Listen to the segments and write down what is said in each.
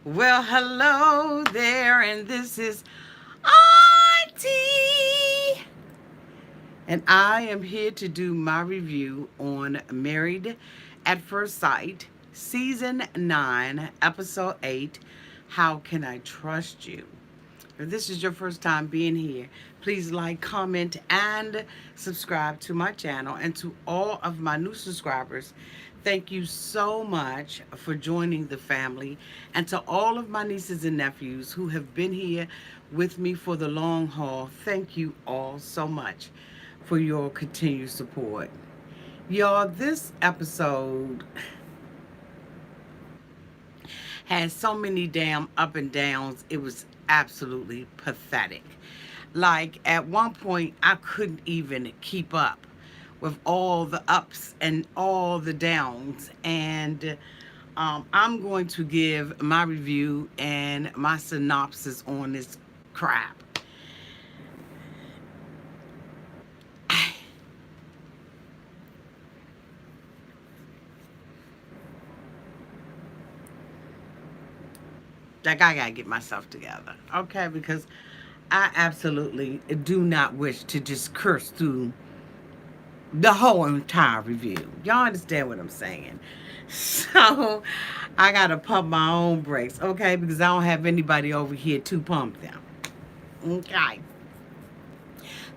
Well, hello there, and this is Auntie. And I am here to do my review on Married at First Sight, Season 9, Episode 8, How Can I Trust You? If this is your first time being here, please like, comment, and subscribe to my channel. And to all of my new subscribers, thank you so much for joining the family. And to all of my nieces and nephews who have been here with me for the long haul, thank you all so much for your continued support. Y'all, this episode had so many damn up and downs. It was absolutely pathetic. Like at one point, I couldn't even keep up with all the ups and all the downs. And I'm going to give my review and my synopsis on this crap. Like, I gotta get myself together, okay? Because I absolutely do not wish to just curse through the whole entire review. Y'all understand what I'm saying? So I gotta pump my own brakes, okay? Because I don't have anybody over here to pump them. Okay.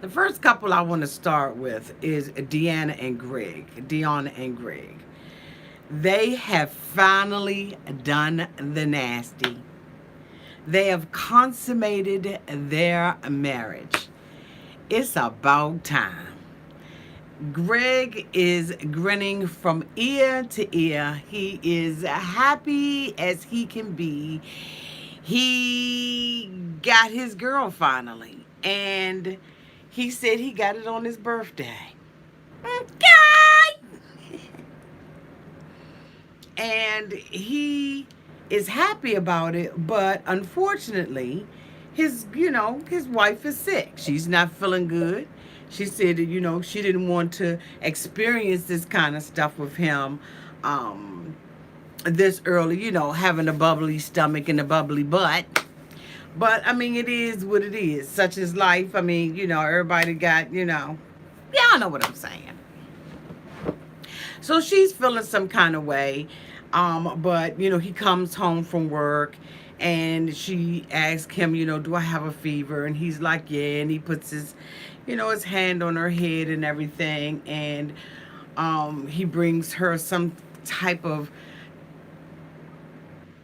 The first couple I want to start with is Deanna and Greg. Deanna and Greg. They have finally done the nasty. They have consummated their marriage. It's about time. Greg is grinning from ear to ear. He is happy as he can be. He got his girl finally. And he said he got it on his birthday. Okay. And he is happy about it, but unfortunately, his wife is sick. She's not feeling good. She said that, she didn't want to experience this kind of stuff with him this early, having a bubbly stomach and a bubbly butt. But, I mean, it is what it is. Such is life. I mean, everybody got, y'all know what I'm saying. So she's feeling some kind of way. But, he comes home from work and she asks him, do I have a fever? And he's like, yeah. And he puts his hand on her head and everything. And he brings her some type of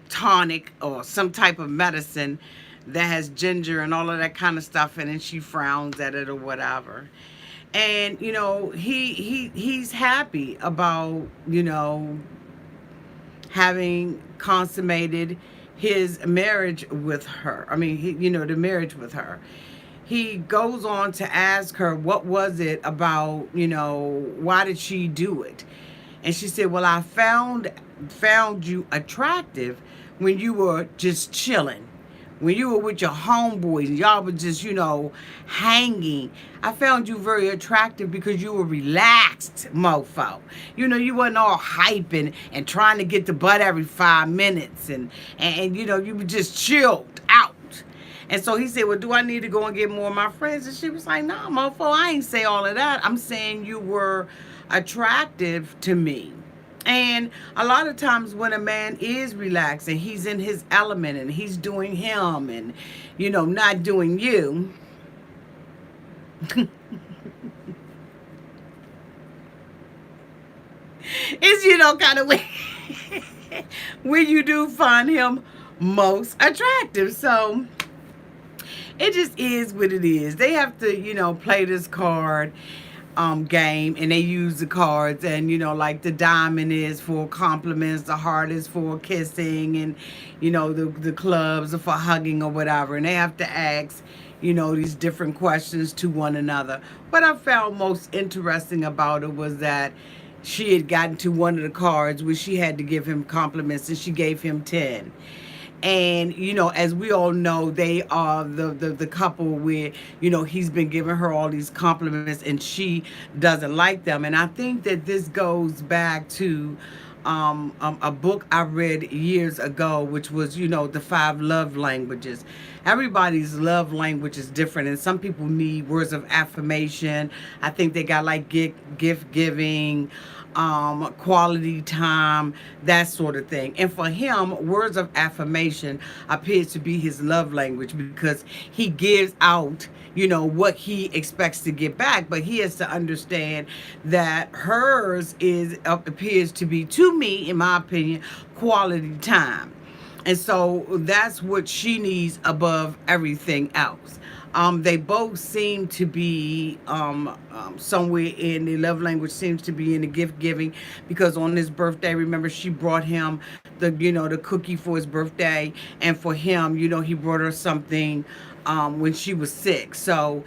tonic or some type of medicine that has ginger and all of that kind of stuff in it. And she frowns at it or whatever. And, he's happy about, having consummated his marriage with her. I mean, the marriage with her. He goes on to ask her, what was it about, why did she do it? And she said, well, I found you attractive when you were just chilling. When you were with your homeboys and y'all were just, hanging. I found you very attractive because you were relaxed, mofo. You wasn't all hyping and trying to get the butt every 5 minutes. And you were just chilled out. And so he said, well, do I need to go and get more of my friends? And she was like, no, mofo, I ain't say all of that. I'm saying you were attractive to me. And a lot of times when a man is relaxed and he's in his element and he's doing him and, not doing you, it's, kind of way when you do find him most attractive. So it just is what it is. They have to, play this card game, and they use the cards, and like the diamond is for compliments, the heart is for kissing, and the clubs are for hugging or whatever, and they have to ask these different questions to one another. What I found most interesting about it was that she had gotten to one of the cards where she had to give him compliments, and she gave him 10. And, as we all know, they are the couple where, he's been giving her all these compliments and she doesn't like them. And I think that this goes back to a book I read years ago, which was, the 5 love languages. Everybody's love language is different, and some people need words of affirmation. I think they got like gift giving, quality time, that sort of thing. And for him, words of affirmation appears to be his love language because he gives out, what he expects to get back. But he has to understand that hers is appears to be, to me, in my opinion, quality time. And so that's what she needs above everything else. They both seem to be somewhere in the love language, seems to be in the gift giving, because on his birthday, remember, she brought him the cookie for his birthday, and for him, he brought her something when she was sick. So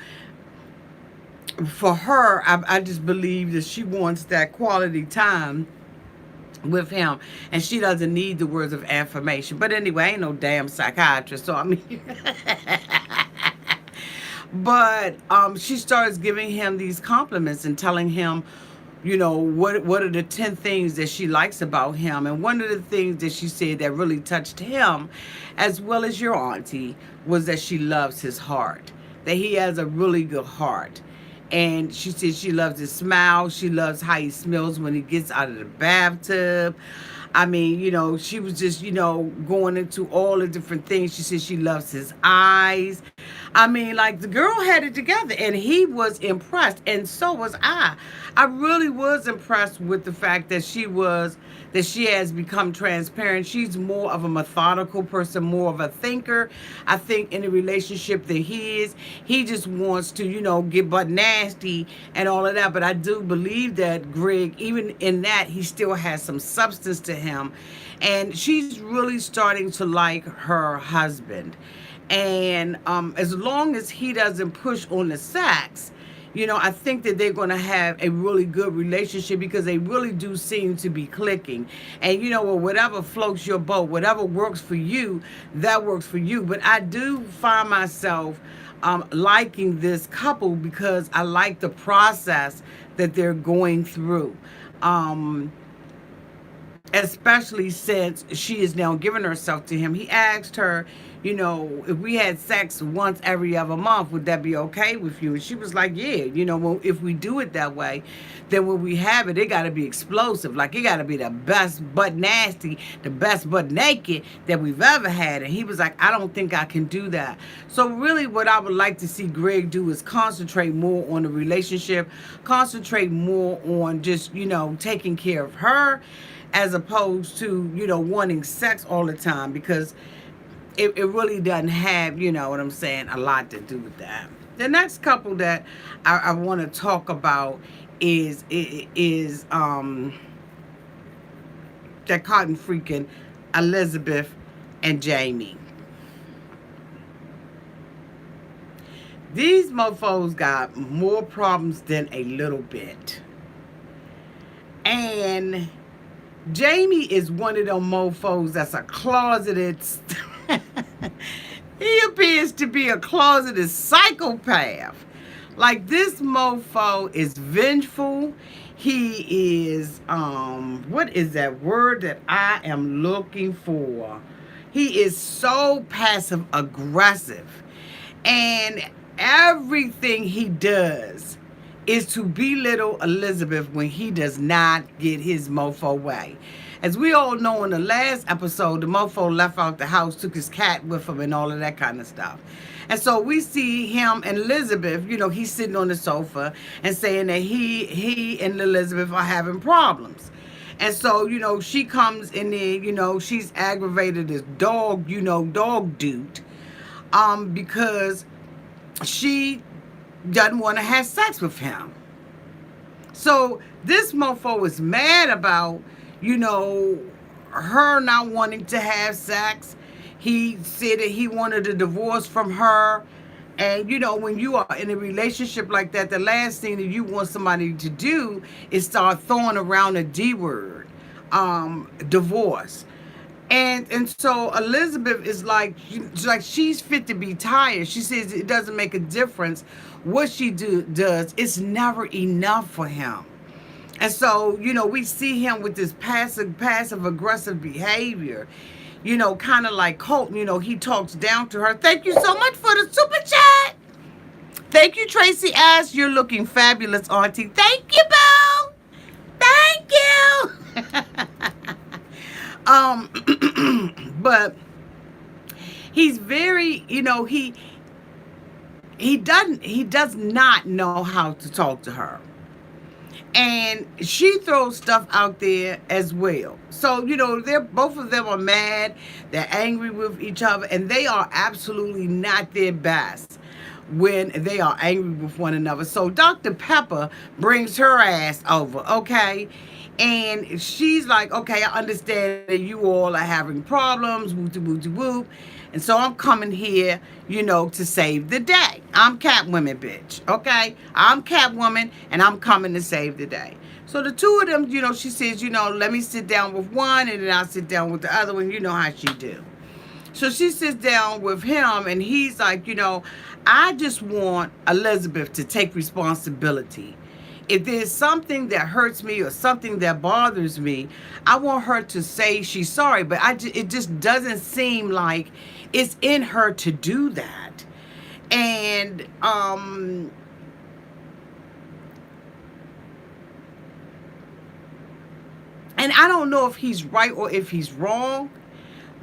for her, I just believe that she wants that quality time with him, and she doesn't need the words of affirmation. But anyway, I ain't no damn psychiatrist, so I mean, but she starts giving him these compliments and telling him, what are the 10 things that she likes about him. And one of the things that she said that really touched him, as well as your auntie, was that she loves his heart, that he has a really good heart. And she said she loves his smile. She loves how he smells when he gets out of the bathtub. I mean, she was just, going into all the different things. She said she loves his eyes. I mean, like, the girl had it together, and he was impressed, and so was I. I really was impressed with the fact that she has become transparent. She's more of a methodical person, more of a thinker. I think in the relationship that he just wants to, get butt nasty and all of that. But I do believe that Greg, even in that, he still has some substance to him. And she's really starting to like her husband. And as long as he doesn't push on the sex, I think that they're going to have a really good relationship, because they really do seem to be clicking. And whatever floats your boat, whatever works for you, that works for you. But I do find myself liking this couple because I like the process that they're going through. Especially since she is now giving herself to him. He asked her, if we had sex once every other month, would that be okay with you? And she was like, yeah, well, if we do it that way, then when we have it, it got to be explosive. Like, it got to be the best butt nasty, the best butt naked that we've ever had. And he was like, I don't think I can do that. So really what I would like to see Greg do is concentrate more on the relationship, concentrate more on just, taking care of her, as opposed to, wanting sex all the time, because it really doesn't have, what I'm saying, a lot to do with that. The next couple that I want to talk about is that cotton freaking Elizabeth and Jamie. These mofos got more problems than a little bit. And Jamie is one of them mofos that's a closeted he appears to be a closeted psychopath. Like, this mofo is vengeful. He is what is that word that I am looking for? He is so passive aggressive. And everything he does is to belittle Elizabeth when he does not get his mofo way. As we all know, in the last episode, the mofo left out the house, took his cat with him and all of that kind of stuff. And so we see him and Elizabeth, he's sitting on the sofa and saying that he and Elizabeth are having problems. And so, she comes in there, she's aggravated as dog dude, because she doesn't want to have sex with him. So this mofo is mad about, her not wanting to have sex. He said that he wanted a divorce from her. And, when you are in a relationship like that, the last thing that you want somebody to do is start throwing around a D word, divorce. And so Elizabeth is like she's fit to be tired. She says it doesn't make a difference what she does. It's never enough for him. And so, we see him with this passive aggressive behavior, kind of like Colton, he talks down to her. Thank you so much for the super chat. Thank you, Tracy Ash. You're looking fabulous, Auntie. Thank you, Boo. Thank you. But he's very, he does not know how to talk to her. And she throws stuff out there as well. So, they're both of them are mad, they're angry with each other, and they are absolutely not their best when they are angry with one another. So Dr. Pepper brings her ass over, okay? And she's like, okay, I understand that you all are having problems, whoop. And so I'm coming here, to save the day. I'm Catwoman, bitch, okay? I'm Catwoman, and I'm coming to save the day. So the two of them, she says, let me sit down with one, and then I'll sit down with the other one. You know how she do. So she sits down with him, and he's like, I just want Elizabeth to take responsibility. If there's something that hurts me or something that bothers me, I want her to say she's sorry. But it just doesn't seem like it's in her to do that. And I don't know if he's right or if he's wrong.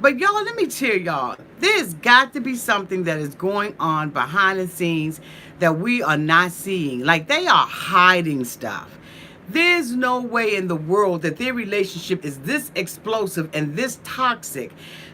But y'all, let me tell y'all, there's got to be something that is going on behind the scenes that we are not seeing. Like, they are hiding stuff. There's no way in the world that their relationship is this explosive and this toxic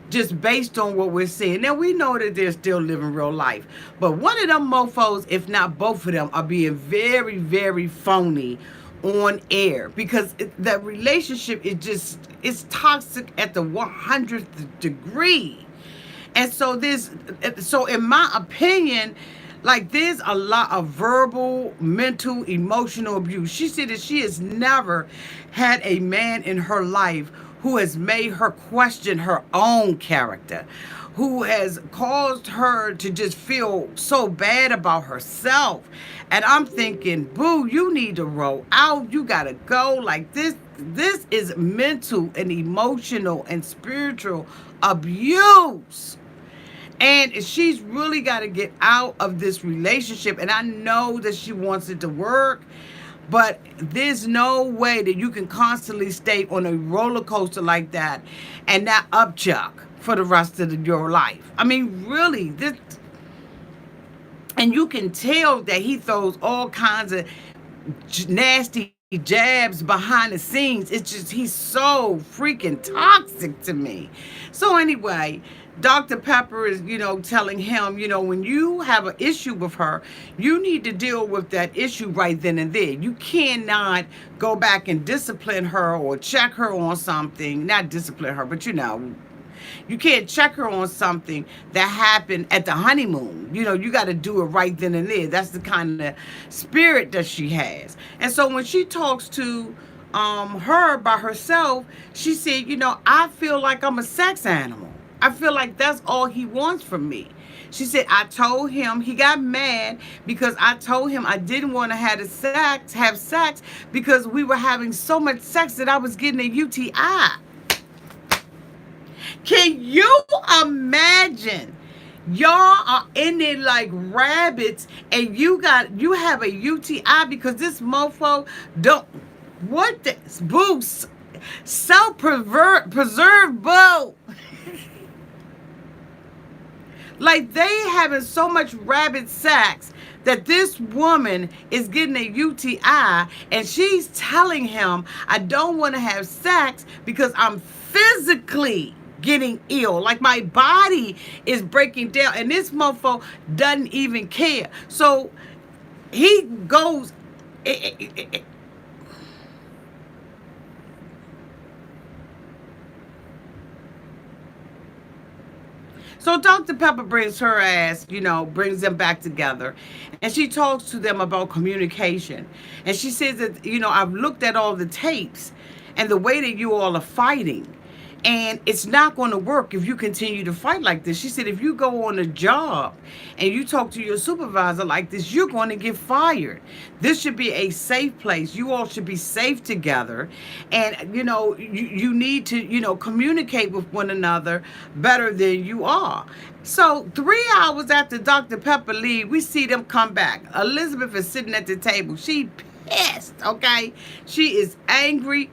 just based on what we're seeing. Now, we know that they're still living real life. But one of them mofos, if not both of them, are being very, very phony on air, because that relationship is it's toxic at the 100th degree. And so in my opinion, like, there's a lot of verbal, mental, emotional abuse. She said that she has never had a man in her life who has made her question her own character, who has caused her to just feel so bad about herself. And I'm thinking, boo, you need to roll out. You got to go. Like, this is mental and emotional and spiritual abuse. And she's really got to get out of this relationship. And I know that she wants it to work, but there's no way that you can constantly stay on a roller coaster like that and not upchuck for the rest of your life. I mean, really, this. And you can tell that he throws all kinds of nasty jabs behind the scenes. It's just, he's so freaking toxic to me. So anyway, Dr. Pepper is, telling him, when you have an issue with her, you need to deal with that issue right then and there. You cannot go back and discipline her or check her on something. Not discipline her, but you can't check her on something that happened at the honeymoon. You got to do it right then and there. That's the kind of spirit that she has. And so when she talks to her by herself, she said, I feel like I'm a sex animal. I feel like that's all he wants from me. She said, I told him, he got mad because I told him I didn't want to have sex because we were having so much sex that I was getting a UTI. Can you imagine? Y'all are in there like rabbits, and you have a UTI because this mofo what the boost self-preserve boo. Like, they having so much rabbit sex that this woman is getting a UTI, and she's telling him, I don't want to have sex because I'm physically getting ill. Like, my body is breaking down, and this mofo doesn't even care. So he goes. So Dr. Pepper brings her ass, brings them back together. And she talks to them about communication. And she says that, I've looked at all the tapes and the way that you all are fighting. And it's not going to work if you continue to fight like this. She said, if you go on a job and you talk to your supervisor like this, you're going to get fired. This should be a safe place. You all should be safe together. And, you need to, communicate with one another better than you are. So 3 hours after Dr. Pepper leave, we see them come back. Elizabeth is sitting at the table. She pissed, okay? She is angry.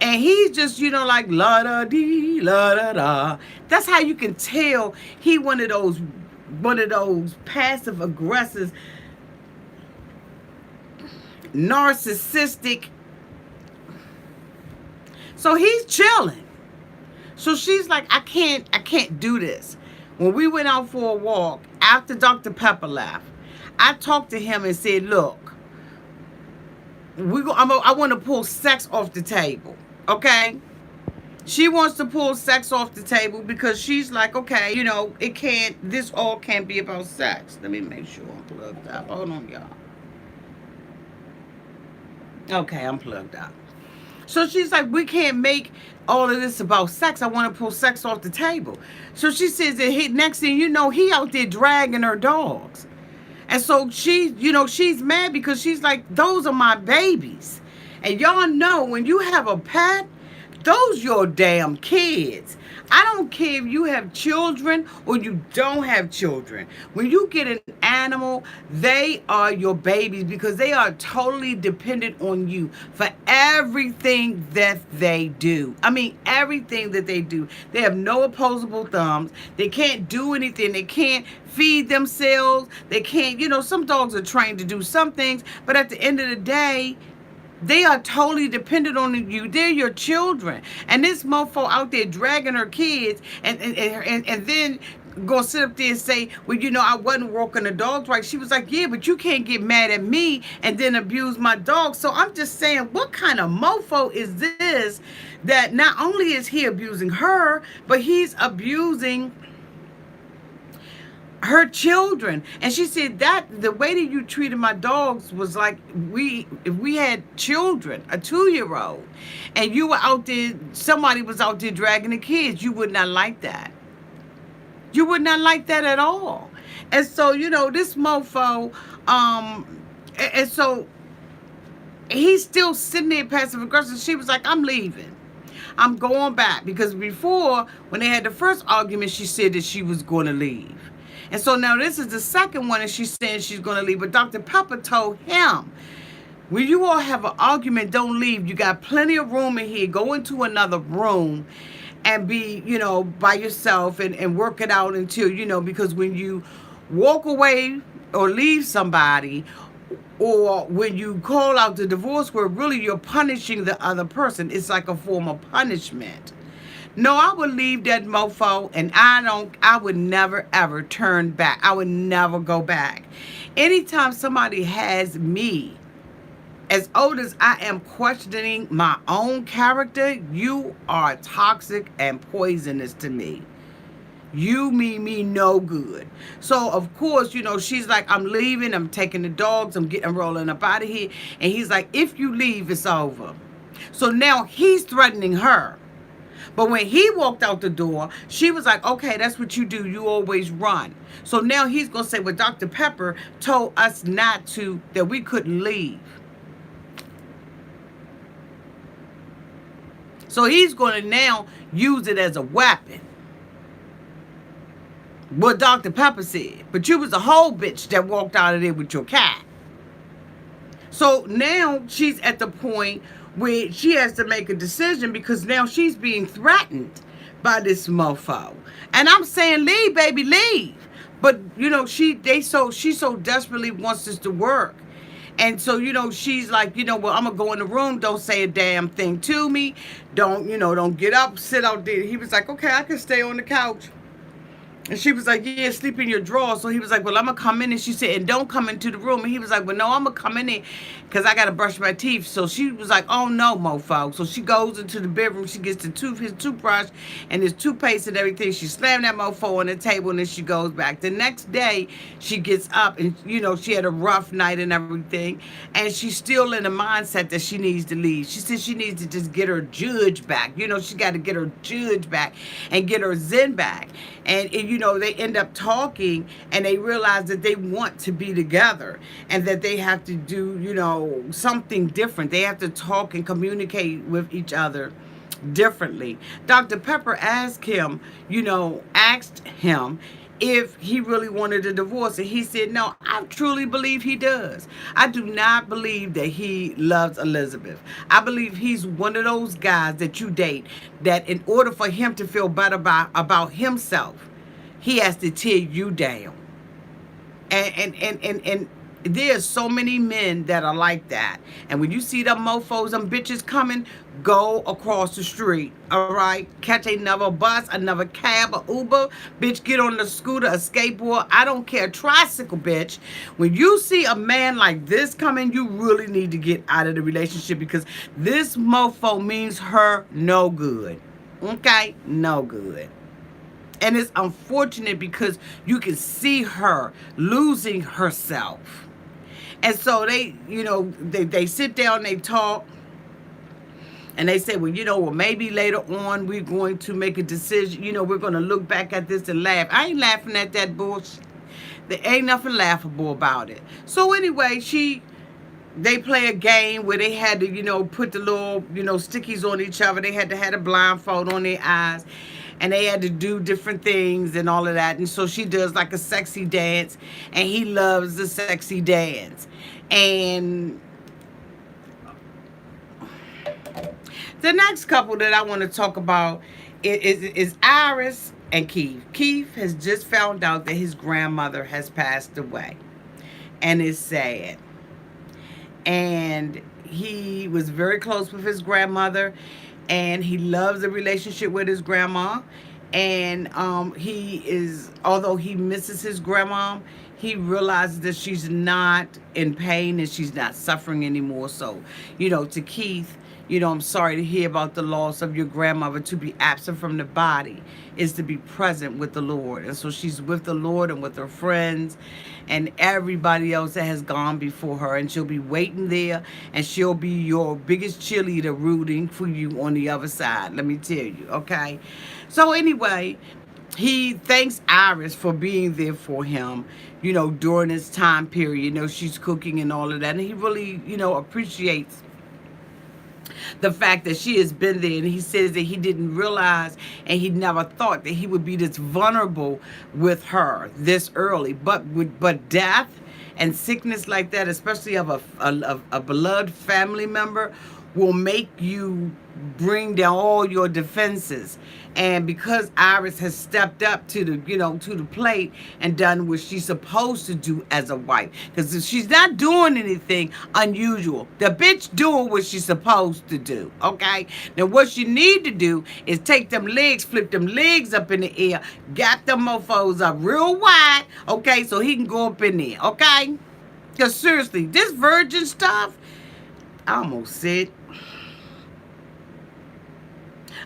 And he's just, like la da dee, la da da. That's how you can tell he one of those passive aggressive, narcissistic. So he's chilling. So she's like, I can't do this. When we went out for a walk after Dr. Pepper left, I talked to him and said, look, I want to pull sex off the table. Okay? She wants to pull sex off the table because she's like, okay, this all can't be about sex. Let me make sure I'm plugged up. Hold on, y'all. Okay, I'm plugged up. So she's like, we can't make all of this about sex. I want to pull sex off the table. So she says that next thing you know, he out there dragging her dogs. And so she's mad because she's like, those are my babies. And y'all know when you have a pet, those your damn kids. I don't care if you have children or you don't have children. When you get an animal, they are your babies because they are totally dependent on you for everything that they do. I mean, everything that they do. They have no opposable thumbs. They can't do anything. They can't feed themselves. They can't, some dogs are trained to do some things, but at the end of the day, they are totally dependent on you. They're your children. And this mofo out there dragging her kids and then gonna sit up there and say, well, I wasn't walking the dogs right. She was like, yeah, but you can't get mad at me and then abuse my dog. So I'm just saying, what kind of mofo is this that not only is he abusing her, but he's abusing her children? And she said that the way that you treated my dogs was like if we had children, a 2-year-old, and you were out there, somebody was out there dragging the kids, you would not like that. You would not like that at all. And so, this mofo, and so he's still sitting there passive aggressive. She was like, I'm leaving. I'm going back. Because before, when they had the first argument, she said that she was going to leave. And so now this is the second one, and she's saying she's going to leave. But Dr. Pepper told him, when you all have an argument, don't leave. You got plenty of room in here. Go into another room and be, by yourself and work it out until, because when you walk away or leave somebody, or when you call out the divorce word, really you're punishing the other person. It's like a form of punishment. No, I would leave that mofo, and I would never, ever turn back. I would never go back. Anytime somebody has me, as old as I am questioning my own character, you are toxic and poisonous to me. You mean me no good. So, of course, she's like, I'm leaving. I'm taking the dogs. I'm rolling up out of here. And he's like, if you leave, it's over. So now he's threatening her. But when he walked out the door, she was like, okay, that's what you do. You always run. So now he's going to say, well, Dr. Pepper told us that we couldn't leave. So he's going to now use it as a weapon. What Dr. Pepper said. But you was a whole bitch that walked out of there with your cat. So now she's at the point where she has to make a decision because now she's being threatened by this mofo. And I'm saying, leave, baby, leave. But, she so desperately wants this to work. And so, she's like, well, I'm going to go in the room. Don't say a damn thing to me. Don't get up, sit out there. He was like, okay, I can stay on the couch. And she was like, yeah, sleep in your drawer. So he was like, well, I'm going to come in. And she said, and don't come into the room. And he was like, well, no, I'm going to come in because I got to brush my teeth. So she was like, oh, no, mofo. So she goes into the bedroom. She gets his toothbrush and his toothpaste and everything. She slammed that mofo on the table and then she goes back. The next day, she gets up and, she had a rough night and everything. And she's still in the mindset that she needs to leave. She said she needs to just get her judge back. She got to get her judge back and get her zen back. And they end up talking and they realize that they want to be together and that they have to do, something different. They have to talk and communicate with each other differently. Dr. Pepper asked him if he really wanted a divorce. And he said, no, I truly believe he does. I do not believe that he loves Elizabeth. I believe he's one of those guys that you date that in order for him to feel better about himself, he has to tear you down. And there's so many men that are like that. And when you see them mofos, them bitches coming, go across the street, all right? Catch another bus, another cab, or Uber. Bitch, get on the scooter, a skateboard. I don't care. Tricycle, bitch. When you see a man like this coming, you really need to get out of the relationship because this mofo means her no good. Okay? No good. And it's unfortunate because you can see her losing herself. And so they sit down, they talk, and they say, well, maybe later on we're going to make a decision. We're going to look back at this and laugh. I ain't laughing at that bullshit. There ain't nothing laughable about it. So anyway, they play a game where they had to, put the little, stickies on each other. They had to have a blindfold on their eyes. And they had to do different things and all of that. And so she does like a sexy dance. And he loves the sexy dance. And the next couple that I want to talk about is Iris and Keith. Keith has just found out that his grandmother has passed away. And it's sad. And he was very close with his grandmother. And he loves the relationship with his grandma. And although he misses his grandma, he realizes that she's not in pain and she's not suffering anymore. So, to Keith, I'm sorry to hear about the loss of your grandmother. To be absent from the body is to be present with the Lord. And so she's with the Lord and with her friends and everybody else that has gone before her. And she'll be waiting there and she'll be your biggest cheerleader rooting for you on the other side. Let me tell you, okay? So anyway, he thanks Iris for being there for him, during this time period. She's cooking and all of that. And he really, appreciates the fact that she has been there. And he says that he didn't realize and he never thought that he would be this vulnerable with her this early. But death and sickness like that, especially of a beloved family member, will make you bring down all your defenses. And because Iris has stepped up to the plate and done what she's supposed to do as a wife, because she's not doing anything unusual. The bitch doing what she's supposed to do, okay? Now what you need to do is take them legs, flip them legs up in the air, gap them mofos up real wide, okay, so he can go up in there, okay? Because seriously, this virgin stuff, I almost said,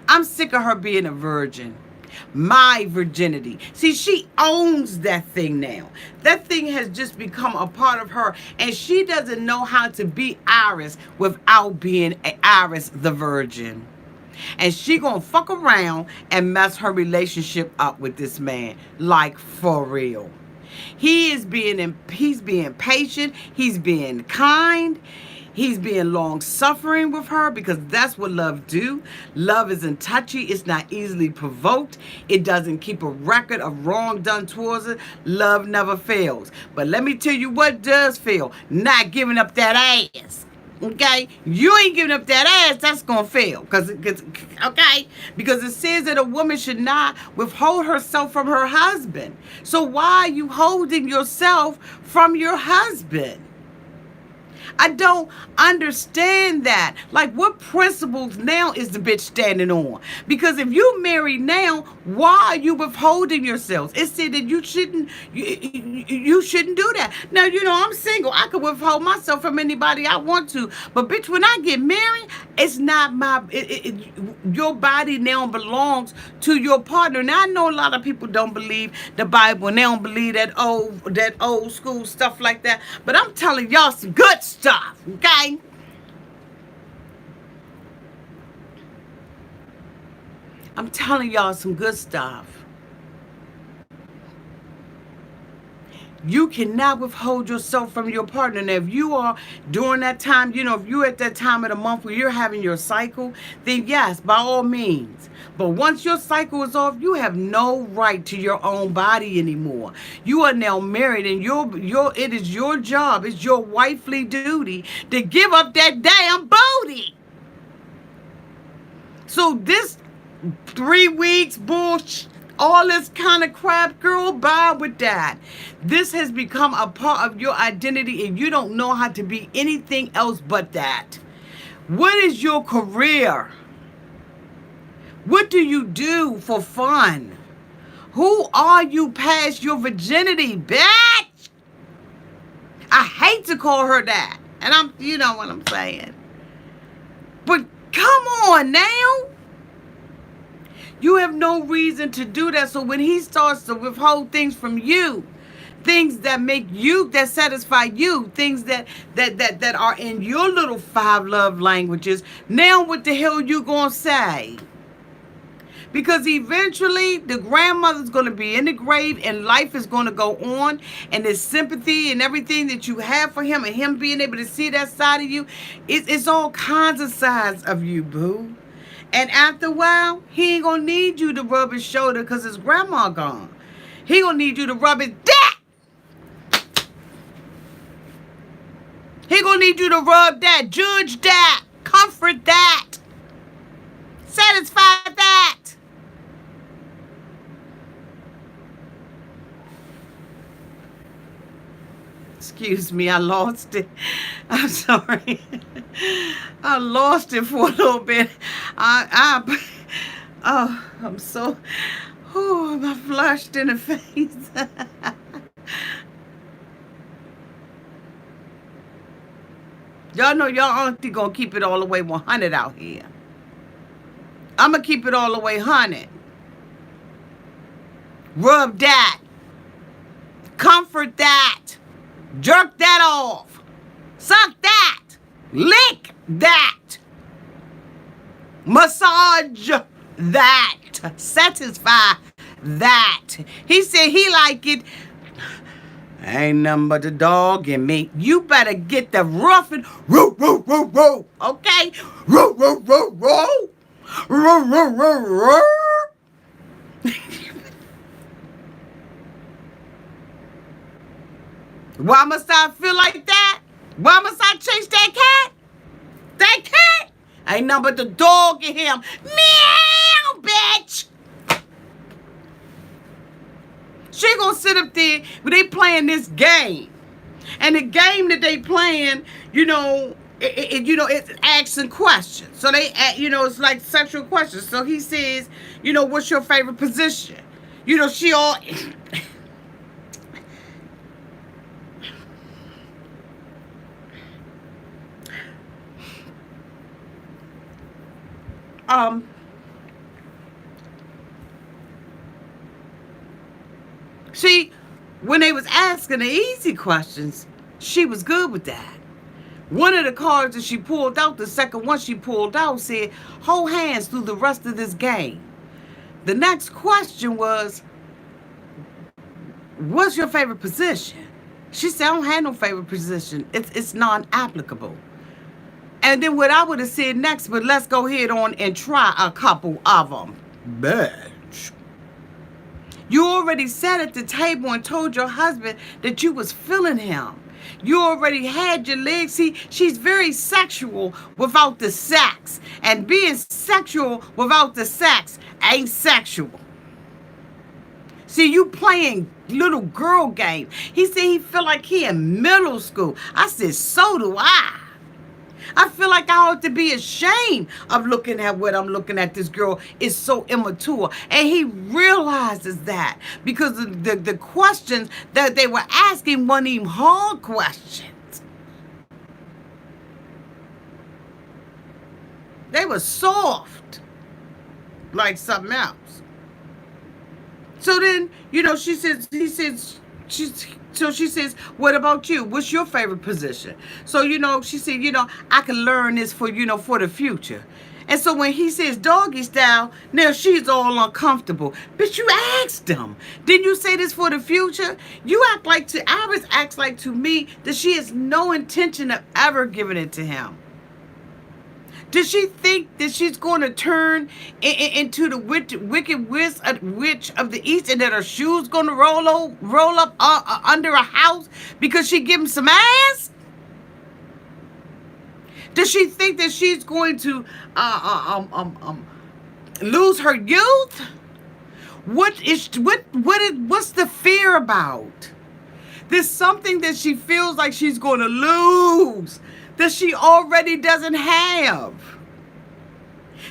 I'm sick of her being a virgin. My virginity. See, she owns that thing now. That thing has just become a part of her. And she doesn't know how to be Iris without being Iris the virgin. And she gonna fuck around and mess her relationship up with this man. Like, for real. He's being patient. He's being kind. He's being long-suffering with her because that's what love do. Love isn't touchy. It's not easily provoked. It doesn't keep a record of wrong done towards it. Love never fails. But let me tell you what does fail. Not giving up that ass. Okay? You ain't giving up that ass, that's going to fail. Okay? Because it says that a woman should not withhold herself from her husband. So why are you holding yourself from your husband? I don't understand that. Like, what principles now is the bitch standing on? Because if you married now, why are you withholding yourselves? It said that you shouldn't do that. Now, I'm single. I could withhold myself from anybody I want to. But bitch, when I get married, it's not your body now belongs to your partner. Now, I know a lot of people don't believe the Bible and they don't believe that old school stuff like that. But I'm telling y'all some good stuff, okay? I'm telling y'all some good stuff. You cannot withhold yourself from your partner. Now, if you are during that time, if you're at that time of the month where you're having your cycle, then yes, by all means. But once your cycle is off, you have no right to your own body anymore. You are now married, and it is your job, it's your wifely duty to give up that damn booty. So this 3 weeks bullshit, all this kind of crap, girl, bye with that. This has become a part of your identity, and you don't know how to be anything else but that. What is your career? What do you do for fun? Who are you past your virginity, bitch? I hate to call her that. And you know what I'm saying. But come on now. You have no reason to do that. So when he starts to withhold things from you, things that make you, that satisfy you, things that are in your little 5 love languages, now what the hell you gonna say? Because eventually the grandmother's going to be in the grave and life is going to go on, and the sympathy and everything that you have for him and him being able to see that side of you, it's all kinds of sides of you, boo. And after a while, he ain't going to need you to rub his shoulder because his grandma gone. He going to need you to rub his dick. He going to need you to rub that, judge that, comfort that, satisfy that. Excuse me, I lost it. I'm sorry. I lost it for a little bit. I'm flushed in the face. Y'all know y'all auntie gonna keep it all the way 100 out here. I'm gonna keep it all the way 100. Rub that. Comfort that. Jerk that off. Suck that. Lick that. Massage that. Satisfy that. He said he like it. Ain't nothing but the dog and me. You better get the ruffin. Roo, roo, roo, roo. Okay? Roo, roo, roo, roo. Roo, roo, roo, roo. Why must I feel like that? Why must I chase that cat? That cat? Ain't nothing but the dog in him. Meow, bitch. She gonna sit up there when they playing this game. And the game that they playing, it's asking questions. So they, it's like sexual questions. So he says, what's your favorite position? She all... See, when they was asking the easy questions, she was good with that. One of the cards that she pulled out, the second one she pulled out, said, hold hands through the rest of this game. The next question was, what's your favorite position? She said, I don't have no favorite position. It's non-applicable. And then what I would have said next, but let's go ahead on and try a couple of them. Bitch. You already sat at the table and told your husband that you was feeling him. You already had your legs. See, she's very sexual without the sex. And being sexual without the sex ain't sexual. See, you playing little girl game. He said he feel like he in middle school. I said, so do I. I feel like I ought to be ashamed of looking at what I'm looking at. This girl is so immature. And he realizes that because the questions that they were asking weren't even hard questions. They were soft, like something else. So then, she says, she says, what about you? What's your favorite position? So, she said, I can learn this for the future. And so when he says doggy style, now she's all uncomfortable. But you asked him, didn't you say this for the future? You act like Iris acts like to me that she has no intention of ever giving it to him. Does she think that she's going to turn into the wicked witch of the east, and that her shoes going to roll up under a house because she give him some ass? Does she think that she's going to lose her youth? What's the fear about? There's something that she feels like she's going to lose that she already doesn't have.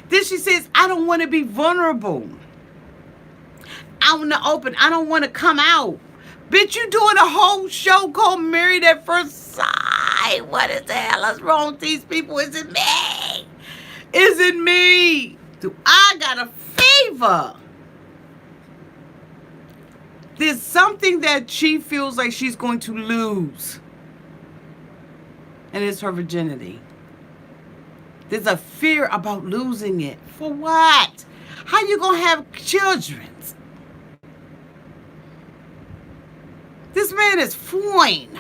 Then she says, I don't want to be vulnerable. I want to open. I don't want to come out. Bitch, you doing a whole show called Married at First Sight. What is the hell is wrong with these people? Is it me? Is it me? Do I got a fever? There's something that she feels like she's going to lose. And it's her virginity. There's a fear about losing it. For what? How you going to have children? This man is fine.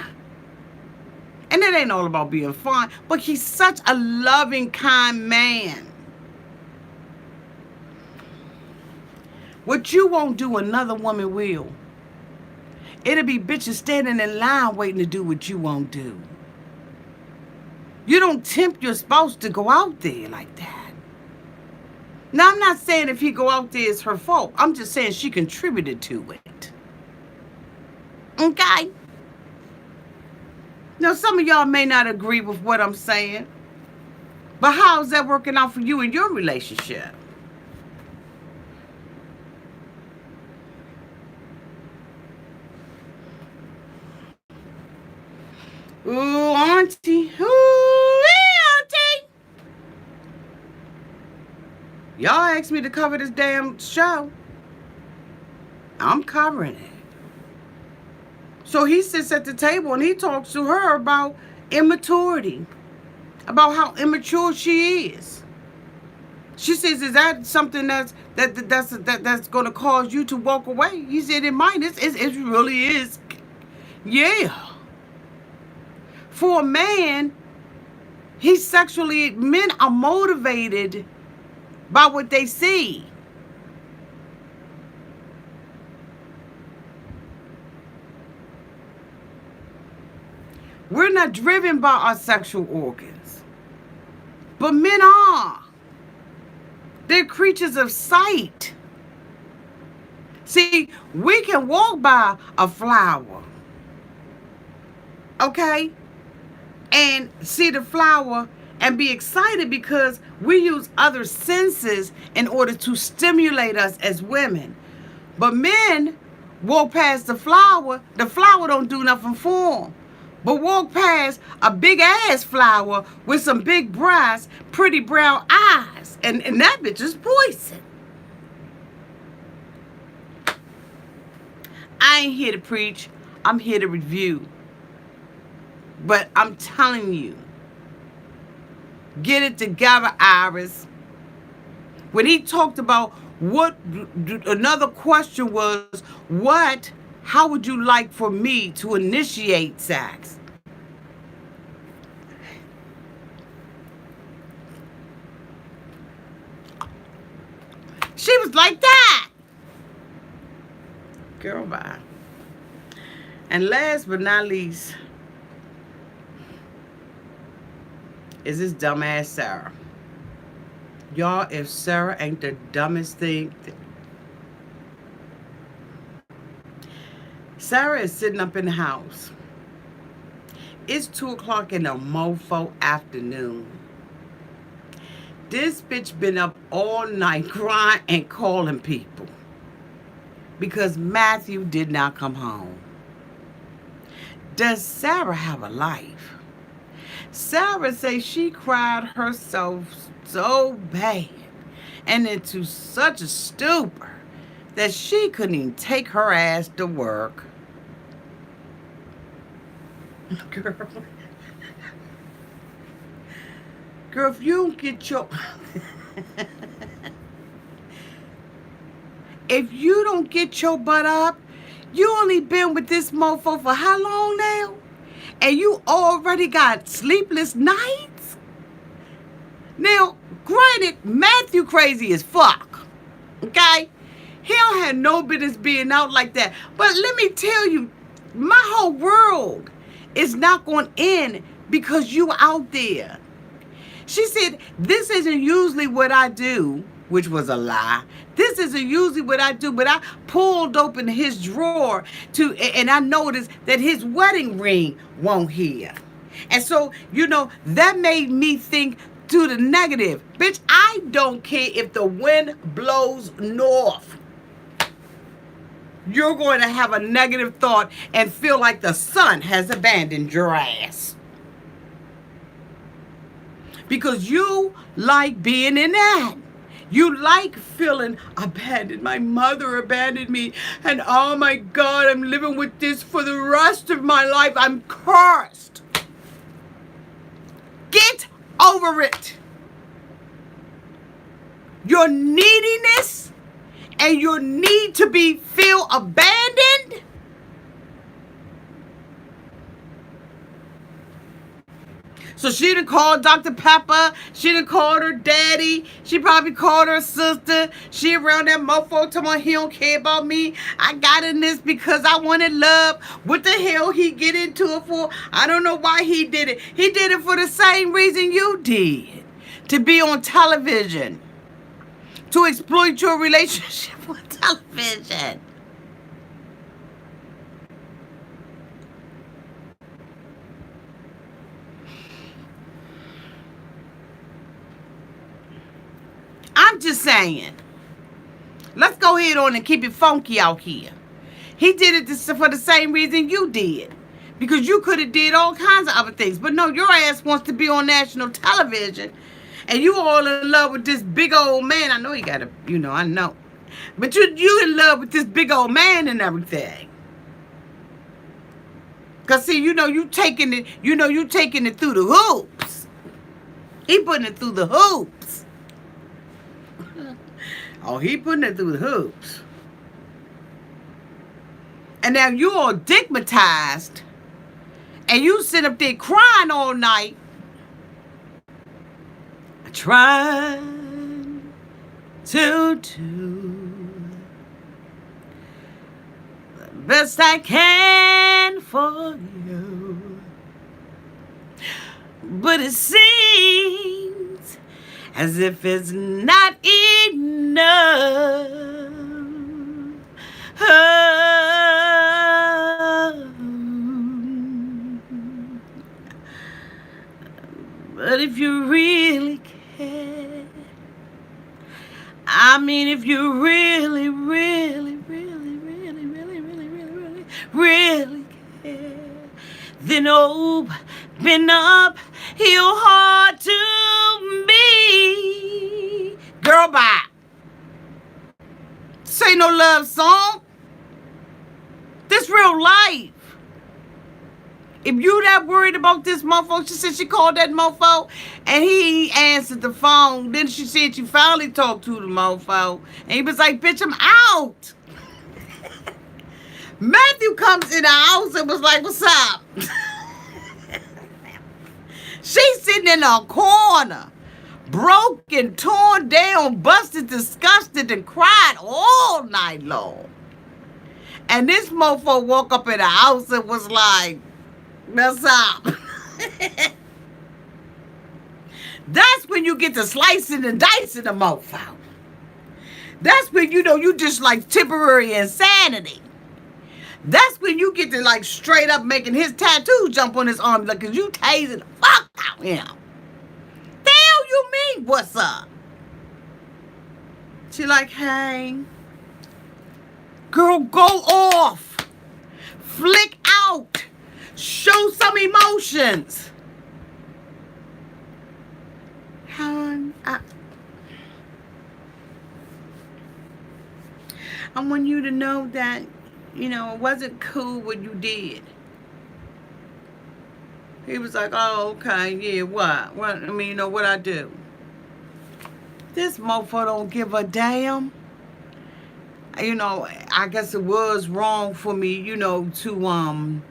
And it ain't all about being fine, but he's such a loving, kind man. What you won't do, another woman will. It'll be bitches standing in line waiting to do what you won't do. You don't tempt your spouse to go out there like that. Now, I'm not saying if he go out there it's her fault. I'm just saying she contributed to it. Okay? Now, some of y'all may not agree with what I'm saying. But how is that working out for you in your relationship? Ooh, auntie. Ooh, auntie. Y'all asked me to cover this damn show. I'm covering it. So he sits at the table and he talks to her about immaturity, about how immature she is. She says, "Is that something that's going to cause you to walk away?" He said, "It might. It really is. Yeah." For a man, men are motivated by what they see. We're not driven by our sexual organs. But men are. They're creatures of sight. See, we can walk by a flower, okay, and see the flower and be excited because we use other senses in order to stimulate us as women. But men walk past the flower don't do nothing for them. But walk past a big ass flower with some big breasts, pretty brown eyes, and that bitch is poison. I ain't here to preach. I'm here to review. But I'm telling you, get it together, Iris. When he talked about another question was, how would you like for me to initiate sex? She was like that. Girl, bye. And last but not least is this dumbass Sarah. Y'all, if Sarah ain't the dumbest thing, Sarah is sitting up in the house. It's 2 o'clock in the mofo afternoon. This bitch been up all night crying and calling people because Matthew did not come home. Does Sarah have a life? Sarah says she cried herself so bad and into such a stupor that she couldn't even take her ass to work. Girl. Girl, if you don't get your... if you don't get your butt up, you only been with this mofo for how long now? And you already got sleepless nights? Now, granted, Matthew crazy as fuck. Okay? He don't have no business being out like that. But let me tell you, my whole world is not going to end because you out there. She said, this isn't usually what I do, which was a lie. This isn't usually what I do, but I pulled open his drawer and I noticed that his wedding ring won't here. And so, that made me think to the negative. Bitch, I don't care if the wind blows north. You're going to have a negative thought and feel like the sun has abandoned your ass. Because you like being in that. You like feeling abandoned. My mother abandoned me. And oh my God, I'm living with this for the rest of my life. I'm cursed. Get over it. Your neediness and your need to feel abandoned. So she done called Dr. Pepper. She done called her daddy. She probably called her sister. She around that mofo talking about he don't care about me. I got in this because I wanted love. What the hell he get into it for? I don't know why he did it. He did it for the same reason you did. To be on television. To exploit your relationship on television. I'm just saying. Let's go ahead on and keep it funky out here. He did it for the same reason you did. Because you could have did all kinds of other things. But no, your ass wants to be on national television. And you all in love with this big old man. I know he got a, I know. But you in love with this big old man and everything. Because see, you taking it, you taking it through the hoops. He putting it through the hoops. Oh, he putting it through the hoops. And now you all stigmatized. And you sit up there crying all night. I tried to do the best I can for you. But it seems as if it's not enough. But if you really care, I mean, if you really, really, really, really, really, really, really, really, really care, then open up your heart to me. Girl, bye. This ain't no love song. This real life. If you that worried about this mofo, she said she called that mofo and he answered the phone. Then she said she finally talked to the mofo. And he was like, bitch, I'm out. Matthew comes in the house and was like, what's up? She's sitting in a corner, broken, torn down, busted, disgusted, and cried all night long. And this mofo woke up in the house and was like, what's up? That's when you get to slicing and dicing the mofo. That's when you just like temporary insanity. That's when you get to like straight up making his tattoo jump on his arm, like, cause you tasing the fuck out him. The hell you mean, what's up? She like, hey, girl, go off. Flick out. Show some emotions. Hon, I want you to know that, you know, it wasn't cool what you did. He was like, oh, okay, yeah, what? What? I mean, you know what I do? This mofo don't give a damn. You know, I guess it was wrong for me, you know, to,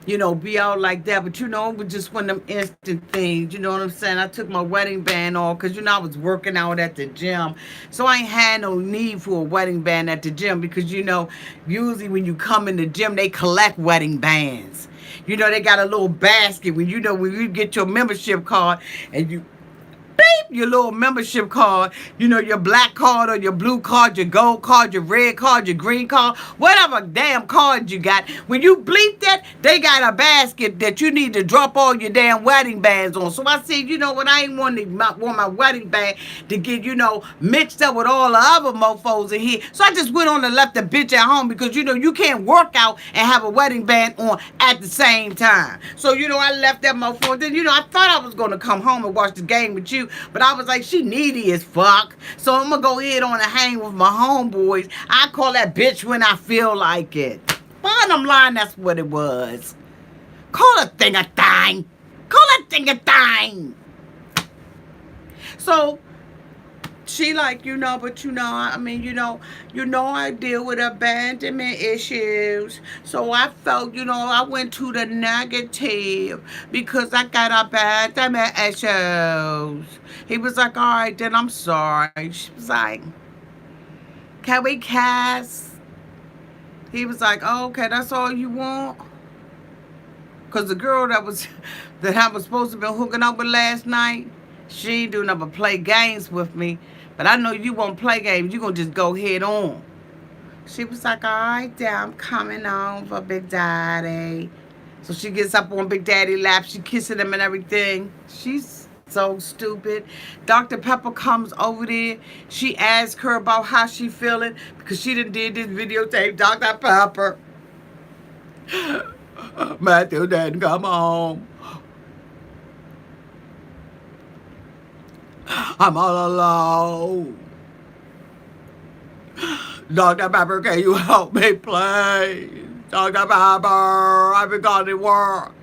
you know, be out like that. But, you know, it was just one of them instant things. You know what I'm saying? I took my wedding band off because, you know, I was working out at the gym. So I ain't had no need for a wedding band at the gym because, you know, usually when you come in the gym, they collect wedding bands. You know, they got a little basket when, you know, when you get your membership card and you beep your little membership card, you know, your black card or your blue card, your gold card, your red card, your green card, whatever damn card you got. When you bleep that, they got a basket that you need to drop all your damn wedding bands on. So I said, you know what, I ain't want my wedding band to get, you know, mixed up with all the other mofos in here. So I just went on and left the bitch at home because, you know, you can't work out and have a wedding band on at the same time. So, you know, I left that mofo. Then, you know, I thought I was going to come home and watch the game with you, but I was like, she needy as fuck. So I'm going to go ahead on and hang with my homeboys. I call that bitch when I feel like it. Bottom line, that's what it was. Call a thing a thing. Call a thing a thing. So she like, you know, but you know, I mean, you know, I deal with abandonment issues. So I felt, you know, I went to the negative because I got abandonment issues. He was like, all right, then I'm sorry. She was like, can we cast? He was like, oh, okay, that's all you want? Because the girl that I was supposed to be hooking up with last night, she ain't doing nothing but play games with me. But I know you won't play games. You going to just go head on. She was like, all right, Dad, I'm coming over, Big Daddy. So she gets up on Big Daddy's lap. She kissing him and everything. She's so stupid. Dr. Pepper comes over there. She asks her about how she feeling because she done did this videotape. Dr. Pepper. Matthew didn't come home. I'm all alone. Dr. Pepper, can you help me, please? Dr. Pepper, I've been gone to work.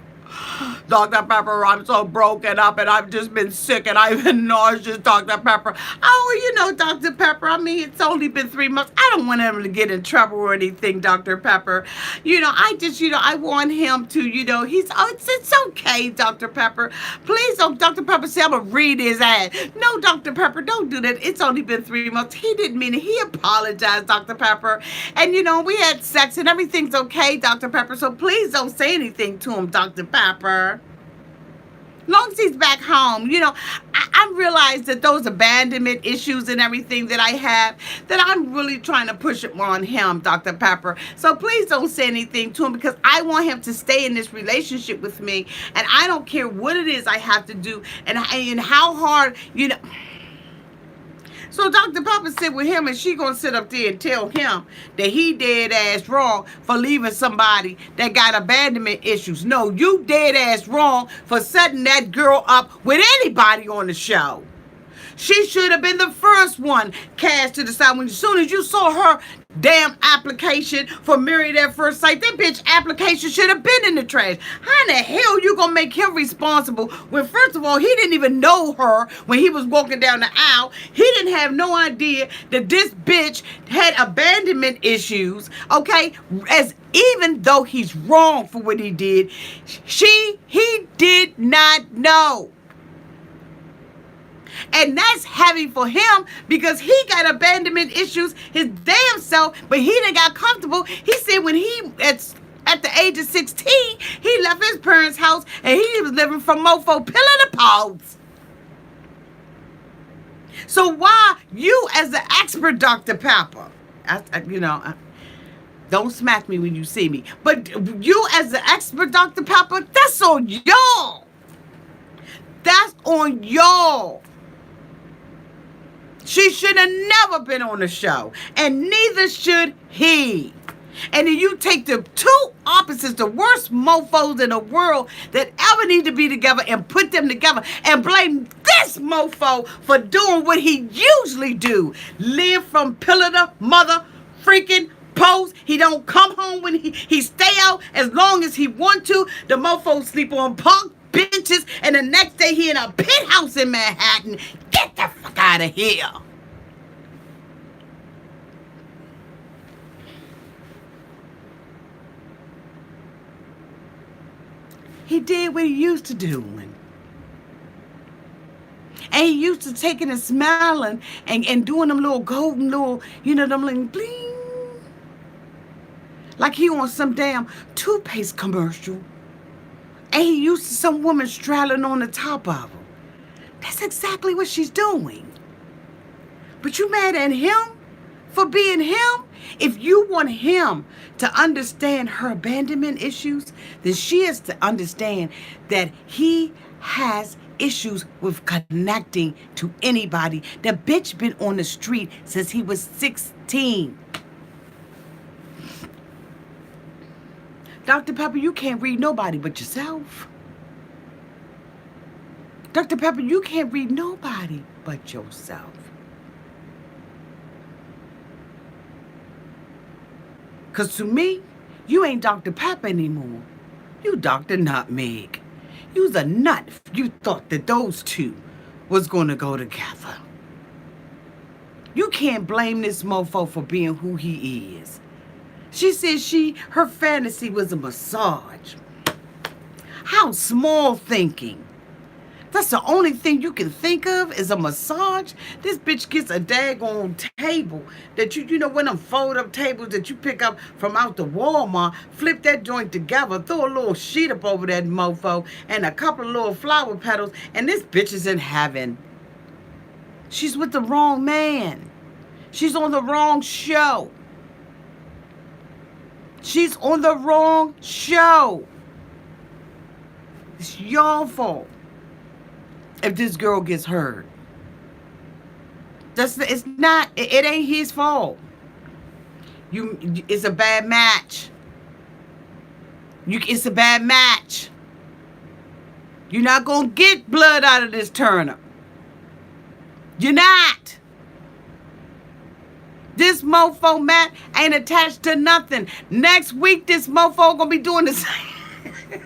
Dr. Pepper, I'm so broken up and I've just been sick and I've been nauseous, Dr. Pepper. Oh, you know, Dr. Pepper, I mean, it's only been 3 months. I don't want him to get in trouble or anything, Dr. Pepper. You know, I just, you know, I want him to, you know, it's okay, Dr. Pepper. Please don't, Dr. Pepper say I'm going to read his ass. No, Dr. Pepper, don't do that. It's only been 3 months. He didn't mean it. He apologized, Dr. Pepper. And, you know, we had sex and everything's okay, Dr. Pepper. So please don't say anything to him, Dr. Pepper. Long as he's back home, you know, I realize that those abandonment issues and everything that I have, that I'm really trying to push it on him, Dr. Pepper. So please don't say anything to him because I want him to stay in this relationship with me. And I don't care what it is I have to do and how hard, you know. So Dr. Pepper sit with him and she gonna sit up there and tell him that he dead ass wrong for leaving somebody that got abandonment issues. No, you dead ass wrong for setting that girl up with anybody on the show. She should have been the first one cast to the side. As soon as you saw her damn application for Married at First Sight, that bitch application should have been in the trash. How in the hell you gonna make him responsible when, first of all, he didn't even know her when he was walking down the aisle. He didn't have no idea that this bitch had abandonment issues, okay? As even though he's wrong for what he did, he did not know. And that's heavy for him because he got abandonment issues his damn self, but he done got comfortable. He said when he, at the age of 16, he left his parents' house and he was living from mofo pillar to post. So why you as the expert, Dr. Pepper, Don't smack me when you see me. But you as the expert, Dr. Pepper, that's on y'all. That's on y'all. She should have never been on the show. And neither should he. And then you take the two opposites, the worst mofos in the world that ever need to be together, and put them together and blame this mofo for doing what he usually do. Live from pillar to mother freaking post. He don't come home when he stay out as long as he want to. The mofo sleep on park benches, and the next day he in a penthouse in Manhattan. Get the fuck out of here. He did what he used to doing. And he used to taking and smiling and doing them little golden little, them little bling. Like he on some damn toothpaste commercial. And he used to some woman straddling on the top of him. That's exactly what she's doing. But you mad at him for being him? If you want him to understand her abandonment issues, then she has to understand that he has issues with connecting to anybody. The bitch been on the street since he was 16. Dr. Pepper, you can't read nobody but yourself. Dr. Pepper, you can't read nobody but yourself. Because to me, you ain't Dr. Pepper anymore. You Dr. Nutmeg. You's a nut if you thought that those two was going to go together. You can't blame this mofo for being who he is. She said her fantasy was a massage. How small thinking. That's the only thing you can think of is a massage. This bitch gets a daggone table that you know when them fold up tables that you pick up from out the Walmart, flip that joint together, throw a little sheet up over that mofo and a couple of little flower petals, and this bitch is in heaven. She's with the wrong man. She's on the wrong show. She's on the wrong show. It's your fault if this girl gets hurt. It ain't his fault. It's a bad match. It's a bad match. You're not gonna get blood out of this turnip. You're not. This mofo Matt ain't attached to nothing. Next week, this mofo gonna be doing the same.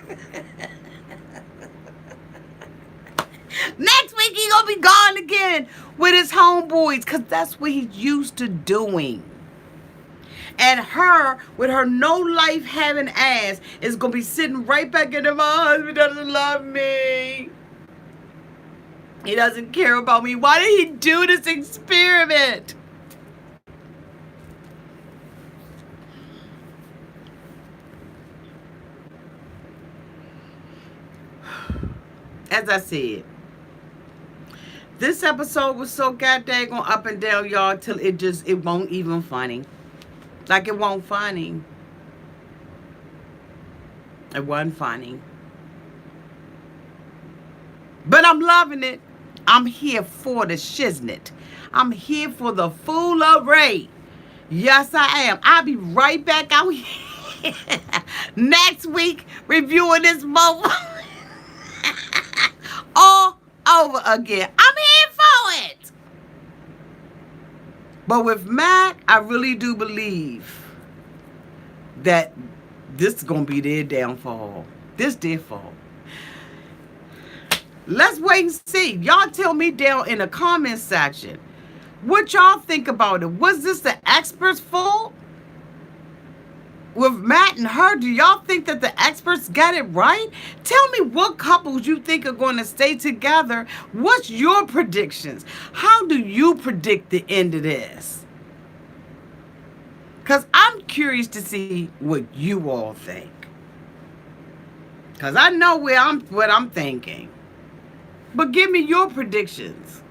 Next week, he gonna be gone again with his homeboys, because that's what he's used to doing. And her, with her no life having ass, is gonna be sitting right back in my husband doesn't love me. He doesn't care about me. Why did he do this experiment? As I said, this episode was so goddamn up and down, y'all, till it won't even funny. Like it won't funny. It wasn't funny. But I'm loving it. I'm here for the shiznit. I'm here for the foolery. Yes, I am. I'll be right back out here next week reviewing this movie all over again. I'm here for it. But with Matt, I really do believe that this is going to be their downfall. This their fault. Let's wait and see. Y'all tell me down in the comment section what y'all think about it. Was this the experts' fault? With Matt and her, do y'all think that the experts got it right? Tell me what couples you think are going to stay together. What's your predictions? How do you predict the end of this? Because I'm curious to see what you all think. Because I know what I'm thinking. But give me your predictions.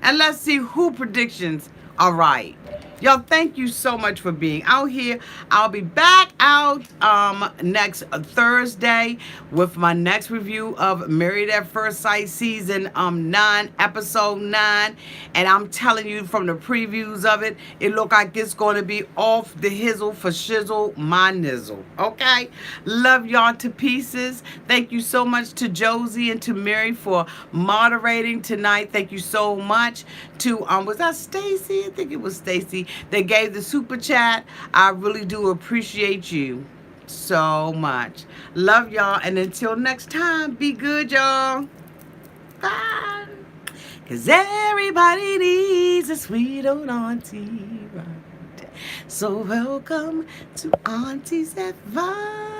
And let's see who predictions are right. Y'all, thank you so much for being out here. I'll be back out next Thursday with my next review of Married at First Sight season 9, episode 9. And I'm telling you from the previews of it, it look like it's going to be off the hizzle for shizzle my nizzle. Okay? Love y'all to pieces. Thank you so much to Josie and to Mary for moderating tonight. Thank you so much to was that Stacy? I think it was Stacy. They gave the super chat. I really do appreciate you so much. Love y'all, and until next time, be good, y'all. Bye. Cause everybody needs a sweet old auntie, right? So welcome to Auntie's Advice.